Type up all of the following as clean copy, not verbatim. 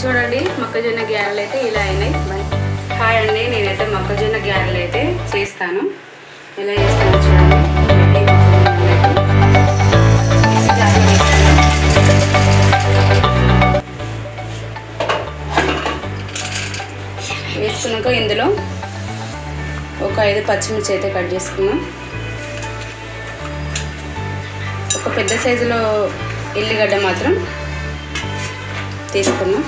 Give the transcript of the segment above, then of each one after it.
చూడండి మొక్కజొన్న గ్యారెలు అయితే ఇలా అయినాయి. హాయ్ అండి, నేనైతే మొక్కజొన్న గ్యారెలు అయితే చేస్తాను. ఎలా చేస్తాను చూడండి. వేసుకున్నాక ఇందులో ఒక 5 పచ్చిమిర్చి అయితే కట్ చేసుకున్నాం. ఒక పెద్ద సైజులో ఎల్లిగడ్డ మాత్రం తీసుకున్నాం.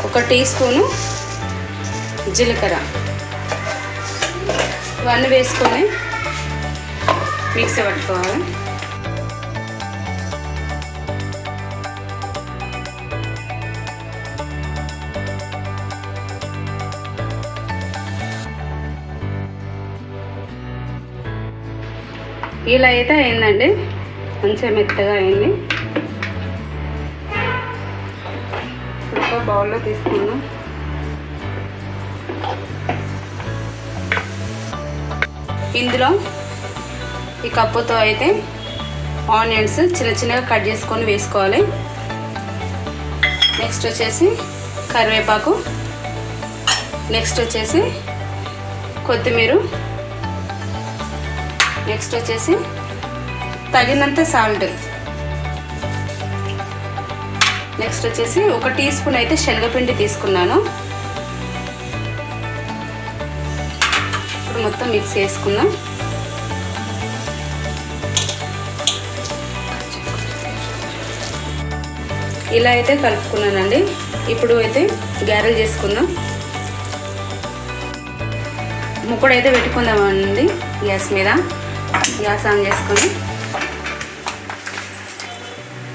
1 టీ స్పూను జీలకర్ర ఇవన్నీ వేసుకొని మిక్సీ పట్టుకోవాలి. ఇలా అయితే అయిందండి, మంచిగా మెత్తగా అయింది. ఒక బౌల్లో తీసుకున్నాం. ఇందులో ఈ కప్పుతో అయితే ఆనియన్స్ చిన్న చిన్నగా కట్ చేసుకొని వేసుకోవాలి. నెక్స్ట్ వచ్చేసి కరివేపాకు, నెక్స్ట్ వచ్చేసి కొత్తిమీర, నెక్స్ట్ వచ్చేసి తగినంత సాల్ట్, నెక్స్ట్ వచ్చేసి 1 టీ స్పూన్ అయితే శనగపిండి తీసుకున్నాను. ఇప్పుడు మొత్తం మిక్స్ చేసుకుందాం. ఇలా అయితే కలుపుకున్నానండి. ఇప్పుడు అయితే గారెలు చేసుకుందాం. ముక్కడైతే పెట్టుకుందామండి గ్యాస్ మీద. గ్యాస్ ఆన్ చేసుకొని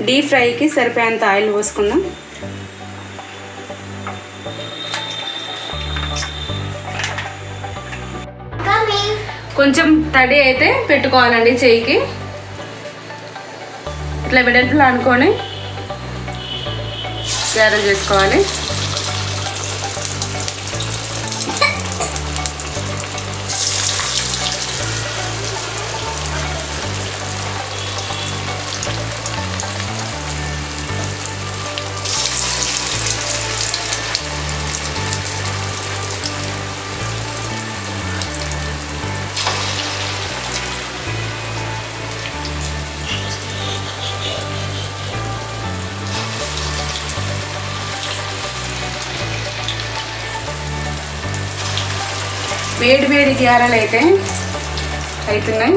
డీప్ ఫ్రైకి సరిపోయేంత ఆయిల్ పోసుకుందాం. కొంచెం తడి అయితే పెట్టుకోవాలండి చెయ్యికి. ఇట్లా వెడల్పులో అనుకొని గారెలు చేసుకోవాలి. వేడి వేడి గారెలు అయితే అవుతున్నాయి.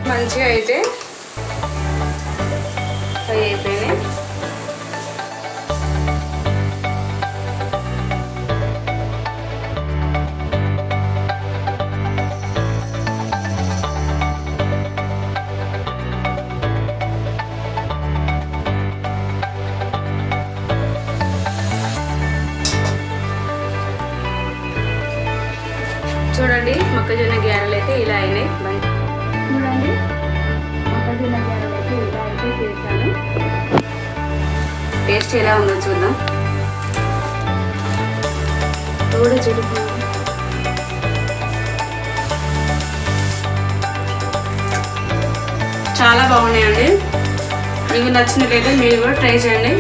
మంచిగా అయితే ఫ్రై అయిపోయినాయి. చూడండి మొక్కజొన్న గారెలు అయితే ఇలా అయినాయి. చూడండి మొక్కజొన్న గారెలు అయితే ఇలా అయితే చేశాను. టేస్ట్ ఎలా ఉందో చూద్దాం. కూడా చూడు, చాలా బాగున్నాయండి. మీకు నచ్చినట్లయితే మీరు కూడా ట్రై చేయండి.